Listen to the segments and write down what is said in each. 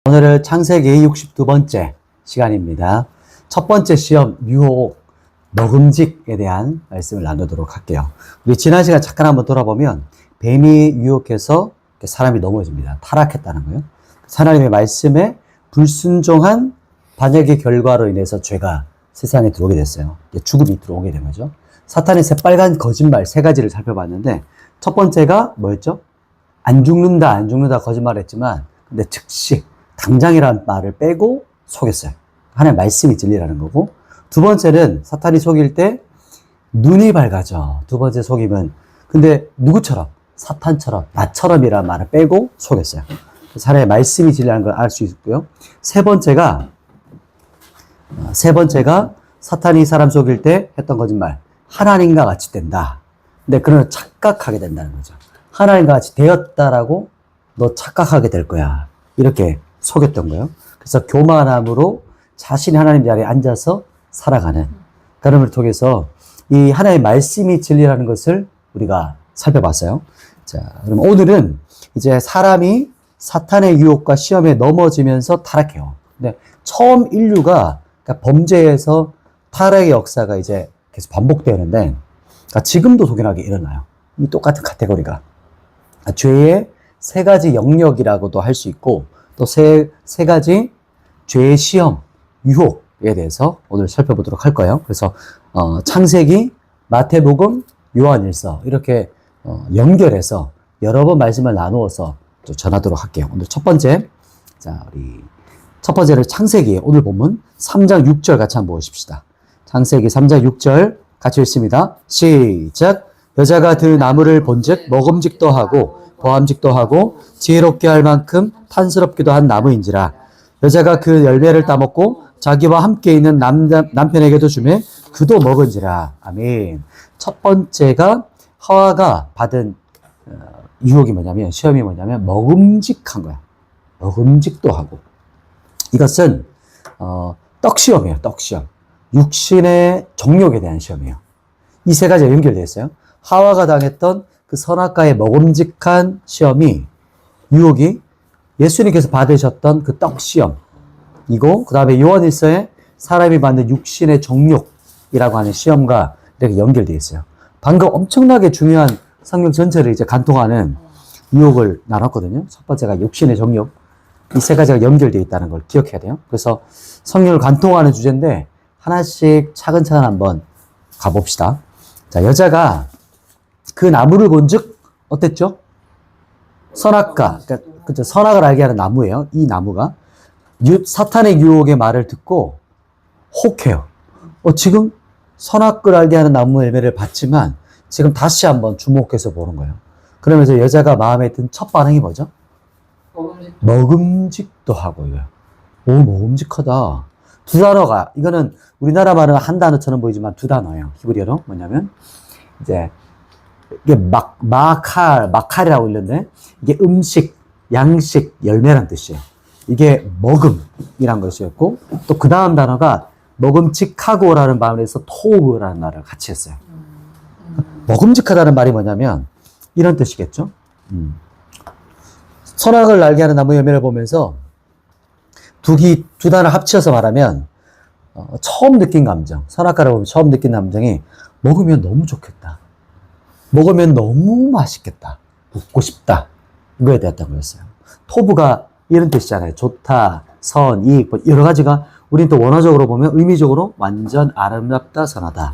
오늘은 창세기 62번째 시간입니다. 첫 번째 시험, 유혹, 먹음직에 대한 말씀을 나누도록 할게요. 우리 지난 시간 잠깐 한번 돌아보면 뱀이 유혹해서 사람이 넘어집니다. 타락했다는 거예요. 하나님의 말씀에 불순종한 반역의 결과로 인해서 죄가 세상에 들어오게 됐어요. 죽음이 들어오게 된 거죠. 사탄의 새빨간 거짓말 세 가지를 살펴봤는데 첫 번째가 뭐였죠? 안 죽는다 거짓말했지만 근데 즉시 당장이라는 말을 빼고 속였어요. 하나님의 말씀이 진리라는 거고, 두 번째는 사탄이 속일 때 눈이 밝아져. 두 번째 속임은 근데 누구처럼? 사탄처럼, 나처럼이라는 말을 빼고 속였어요. 그래서 하나님의 말씀이 진리라는 걸 알 수 있고요. 세 번째가 사탄이 사람 속일 때 했던 거짓말. 하나님과 같이 된다. 근데 그는 착각하게 된다는 거죠. 하나님과 같이 되었다라고 너 착각하게 될 거야. 이렇게 속였던 거예요. 그래서 교만함으로 자신이 하나님 자리에 앉아서 살아가는 그림을 통해서 이 하나님의 말씀이 진리라는 것을 우리가 살펴봤어요. 자, 그럼 오늘은 이제 사람이 사탄의 유혹과 시험에 넘어지면서 타락해요. 근데 처음 인류가 그러니까 범죄에서 타락의 역사가 이제 계속 반복되는데 그러니까 지금도 동일하게 일어나요. 이 똑같은 카테고리가. 죄의 세 가지 영역이라고도 할 수 있고 또 세 가지 죄의 시험, 유혹에 대해서 오늘 살펴보도록 할 거예요. 그래서 창세기, 마태복음, 요한일서 이렇게 연결해서 여러 번 말씀을 나누어서 또 전하도록 할게요. 오늘 첫 번째, 우리 첫 번째는 창세기 오늘 본문 3장 6절 같이 한번 보십시다. 창세기 3장 6절 같이 읽습니다. 시작. 여자가 그 나무를 본즉 먹음직도 하고 보암직도 하고 지혜롭게 할 만큼 탐스럽기도 한 나무인지라. 여자가 그 열매를 따먹고 자기와 함께 있는 남편에게도 주매 그도 먹은지라. 아멘. 첫 번째가 하와가 받은 유혹이 뭐냐면, 시험이 뭐냐면 먹음직한 거야. 먹음직도 하고. 이것은 떡시험이에요. 떡시험. 육신의 정욕에 대한 시험이에요. 이 세 가지가 연결되어 있어요. 하와가 당했던 그 선악과의 먹음직한 시험이, 유혹이 예수님께서 받으셨던 그 떡시험이고, 그 다음에 요한일서에 사람이 받는 육신의 정욕이라고 하는 시험과 이렇게 연결되어 있어요. 방금 엄청나게 중요한 성경 전체를 이제 간통하는 유혹을 나눴거든요. 첫 번째가 육신의 정욕. 이 세 가지가 연결되어 있다는 걸 기억해야 돼요. 그래서 성경을 간통하는 주제인데 하나씩 차근차근 한번 가봅시다. 자, 여자가 그 나무를 본즉 어땠죠? 선악과, 그러니까 선악을 알게 하는 나무예요. 이 나무가 사탄의 유혹의 말을 듣고 혹해요. 지금 선악을 알게 하는 나무 열매를 봤지만 지금 다시 한번 주목해서 보는 거예요. 그러면서 여자가 마음에 든 첫 반응이 뭐죠? 먹음직도 하고요. 오, 먹음직하다. 두 단어가, 이거는 우리나라 말은 한 단어처럼 보이지만 두 단어예요. 히브리어로. 뭐냐면, 이제, 이게 마칼이라고 읽는데, 이게 음식, 양식, 열매란 뜻이에요. 이게 먹음이란 것이었고, 또 그 다음 단어가 먹음직하고라는 말에서 토브라는 말을 같이 했어요. 먹음직하다는 말이 뭐냐면, 이런 뜻이겠죠? 선악을 알게 하는 나무 열매를 보면서, 두 단어 합쳐서 말하면, 처음 느낀 감정, 선악과를 보면 처음 느낀 감정이 먹으면 너무 좋겠다. 먹으면 너무 맛있겠다. 먹고 싶다. 이거에 대했던 거였어요. 토부가 이런 뜻이잖아요. 좋다, 선, 이익, 여러 가지가 우리는 또 원어적으로 보면 의미적으로 완전 아름답다, 선하다.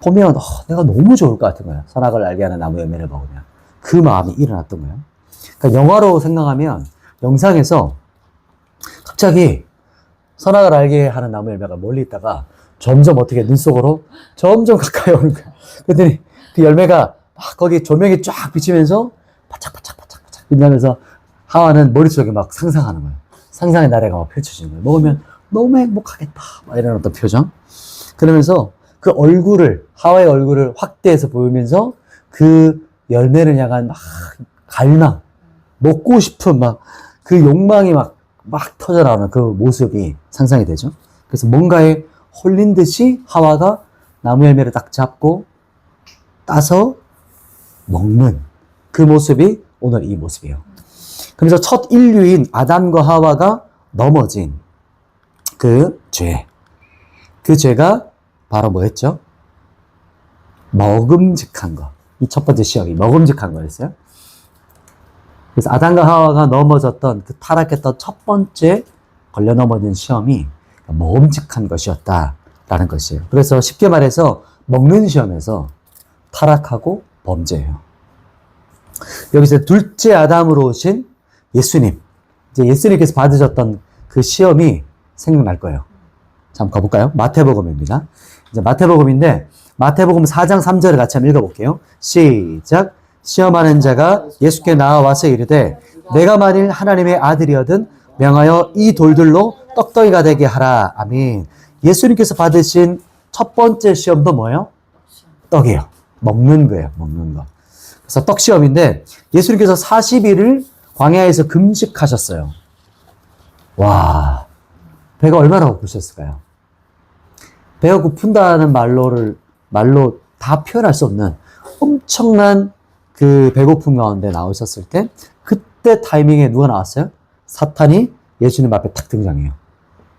보면 내가 너무 좋을 것 같은 거예요. 선악을 알게 하는 나무 열매를 먹으면. 그 마음이 일어났던 거예요. 그러니까 영화로 생각하면 영상에서 갑자기 선악을 알게 하는 나무 열매가 멀리 있다가 점점 어떻게 눈 속으로 점점 가까이 오는 거야. 그랬더니 그 열매가 막 거기 조명이 쫙 비치면서 바짝바짝 빛나면서 하와는 머릿속에 막 상상하는 거예요. 상상의 나래가 막 펼쳐지는 거예요. 먹으면 너무 행복하겠다. 막 이런 어떤 표정. 그러면서 그 얼굴을, 하와의 얼굴을 확대해서 보이면서 그 열매를 향한 막 갈망, 먹고 싶은 막 그 욕망이 막 터져나오는 그 모습이 상상이 되죠. 그래서 뭔가에 홀린 듯이 하와가 나무 열매를 딱 잡고 따서 먹는 그 모습이 오늘 이 모습이에요. 그러면서 첫 인류인 아담과 하와가 넘어진 그 죄. 그 죄가 바로 뭐였죠? 먹음직한 거. 이 첫 번째 시험이 먹음직한 거였어요. 그래서 아담과 하와가 넘어졌던 그 타락했던 첫 번째 걸려 넘어진 시험이 먹음직한 것이었다라는 것이에요. 그래서 쉽게 말해서 먹는 시험에서 타락하고 범죄예요. 여기서 둘째 아담으로 오신 예수님. 이제 예수님께서 받으셨던 그 시험이 생각날 거예요. 자, 한번 가볼까요? 마태복음입니다. 이제 마태복음인데, 마태복음 4장 3절을 같이 한번 읽어볼게요. 시작. 시험하는 자가 예수께 나와서 이르되, 내가 만일 하나님의 아들이거든 명하여 이 돌들로 떡덩이가 되게 하라. 아멘. 예수님께서 받으신 첫 번째 시험도 뭐예요? 떡이에요. 먹는 거예요. 먹는 거. 그래서 떡 시험인데, 예수님께서 40일을 광야에서 금식하셨어요. 와, 배가 얼마나 고프셨을까요? 배가 고픈다는 말로 다 표현할 수 없는 엄청난 그 배고픔 가운데 나오셨을 때, 그때 타이밍에 누가 나왔어요? 사탄이 예수님 앞에 탁 등장해요.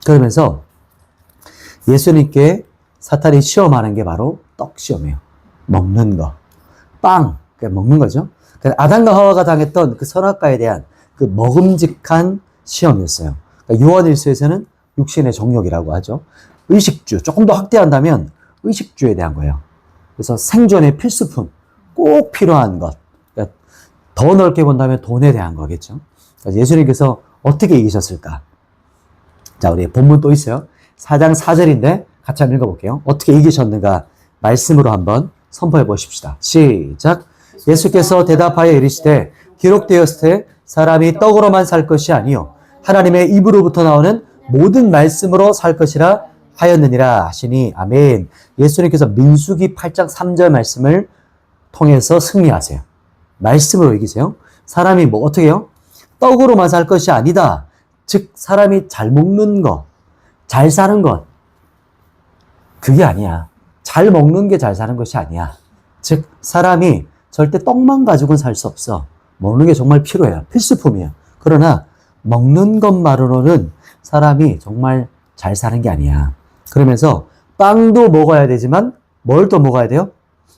그러면서 예수님께 사탄이 시험하는 게 바로 떡 시험이에요. 먹는 거. 빵. 먹는 거죠. 아담과 하와가 당했던 그 선악과에 대한 그 먹음직한 시험이었어요. 그러니까 요한일서에서는 육신의 정욕이라고 하죠. 의식주, 조금 더 확대한다면 의식주에 대한 거예요. 그래서 생존의 필수품, 꼭 필요한 것. 그러니까 더 넓게 본다면 돈에 대한 거겠죠. 그래서 예수님께서 어떻게 이기셨을까? 자, 우리 본문 또 있어요. 4장 4절인데 같이 한번 읽어볼게요. 어떻게 이기셨는가 말씀으로 한번 선포해 보십시다. 시작. 예수께서 대답하여 이르시되 기록되었을 때 사람이 떡으로만 살 것이 아니요 하나님의 입으로부터 나오는 모든 말씀으로 살 것이라 하였느니라 하시니 아멘. 예수님께서 민수기 8장 3절 말씀을 통해서 승리하세요. 말씀으로 이기세요. 사람이 뭐 어떻게 해요? 떡으로만 살 것이 아니다. 즉 사람이 잘 먹는 것, 잘 사는 것, 그게 아니야. 잘 먹는 게 잘 사는 것이 아니야. 즉 사람이 절대 떡만 가지고는 살 수 없어. 먹는 게 정말 필요해요. 필수품이에요. 그러나 먹는 것만으로는 사람이 정말 잘 사는 게 아니야. 그러면서 빵도 먹어야 되지만 뭘 또 먹어야 돼요?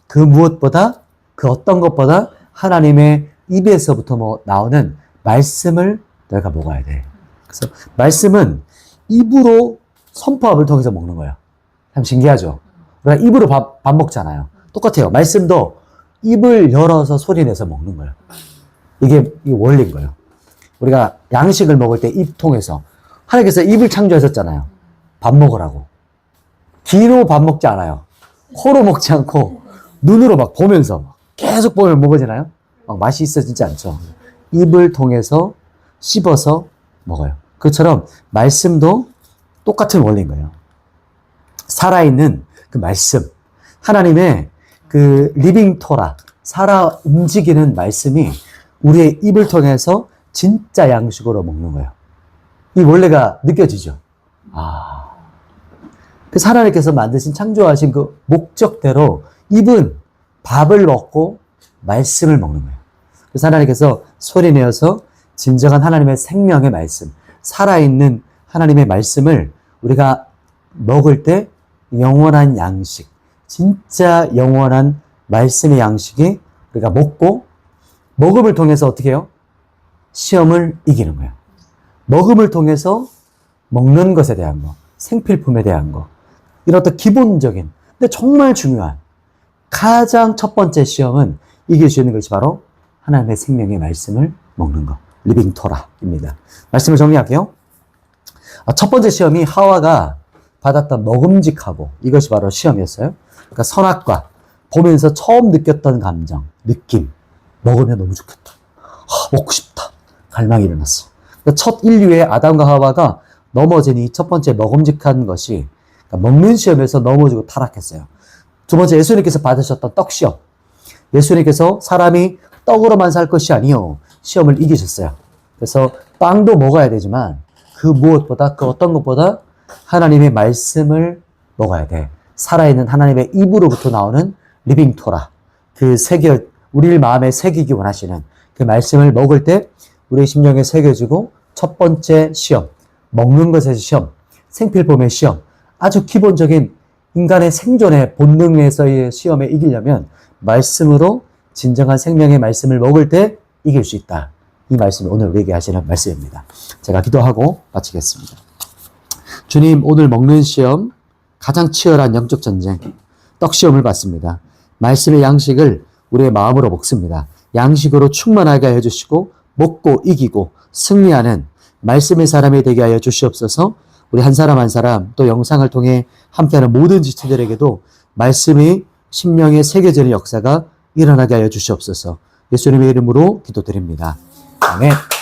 그 무엇보다 그 어떤 것보다 하나님의 입에서부터 나오는 말씀을 내가 먹어야 돼. 그래서 말씀은 입으로 선포함을 통해서 먹는 거예요. 참 신기하죠? 우리가 입으로 밥 먹잖아요. 똑같아요. 말씀도 입을 열어서 소리내서 먹는 거예요. 이게 원리인 거예요. 우리가 양식을 먹을 때 입 통해서 하나님께서 입을 창조하셨잖아요. 밥 먹으라고. 귀로 밥 먹지 않아요. 코로 먹지 않고 눈으로 막 보면서 계속 보면 먹어지나요? 막 맛이 있어지지 않죠. 입을 통해서 씹어서 먹어요. 그처럼 말씀도 똑같은 원리인 거예요. 살아있는 그 말씀, 하나님의 그 리빙 토라, 살아 움직이는 말씀이 우리의 입을 통해서 진짜 양식으로 먹는 거예요. 이 원리가 느껴지죠? 그래서 하나님께서 만드신, 창조하신 그 목적대로 입은 밥을 먹고 말씀을 먹는 거예요. 그래서 하나님께서 소리내어서 진정한 하나님의 생명의 말씀, 살아있는 하나님의 말씀을 우리가 먹을 때 영원한 양식, 진짜 영원한 말씀의 양식이 우리가 먹고, 먹음을 통해서 어떻게 해요? 시험을 이기는 거예요. 먹음을 통해서 먹는 것에 대한 거, 생필품에 대한 거, 이런 어떤 기본적인, 근데 정말 중요한 가장 첫 번째 시험은 이길 수 있는 것이 바로 하나님의 생명의 말씀을 먹는 것, 리빙 토라입니다. 말씀을 정리할게요. 첫 번째 시험이 하와가 받았던 먹음직하고, 이것이 바로 시험이었어요. 그러니까 선악과, 보면서 처음 느꼈던 감정, 느낌, 먹으면 너무 좋겠다, 먹고 싶다, 갈망이 일어났어. 그러니까 첫 인류의 아담과 하와가 넘어진 이 첫 번째 먹음직한 것이, 그러니까 먹는 시험에서 넘어지고 타락했어요. 두 번째, 예수님께서 받으셨던 떡 시험. 예수님께서 사람이 떡으로만 살 것이 아니요 시험을 이기셨어요. 그래서 빵도 먹어야 되지만 그 무엇보다, 그 어떤 것보다 하나님의 말씀을 먹어야 돼. 살아있는 하나님의 입으로부터 나오는 리빙 토라, 그 우리를 마음에 새기기 원하시는 그 말씀을 먹을 때 우리 심령에 새겨지고 첫 번째 시험, 먹는 것에서 시험, 생필품의 시험, 아주 기본적인 인간의 생존의 본능에서의 시험에 이기려면 말씀으로 진정한 생명의 말씀을 먹을 때 이길 수 있다. 이 말씀이 오늘 우리에게 하시는 말씀입니다. 제가 기도하고 마치겠습니다. 주님, 오늘 먹는 시험, 가장 치열한 영적 전쟁, 떡시험을 받습니다. 말씀의 양식을 우리의 마음으로 먹습니다. 양식으로 충만하게 해주시고 먹고 이기고 승리하는 말씀의 사람이 되게 하여 주시옵소서. 우리 한 사람 한 사람 또 영상을 통해 함께하는 모든 지체들에게도 말씀이 심령에 새겨지는 역사가 일어나게 하여 주시옵소서. 예수님의 이름으로 기도드립니다. 아멘.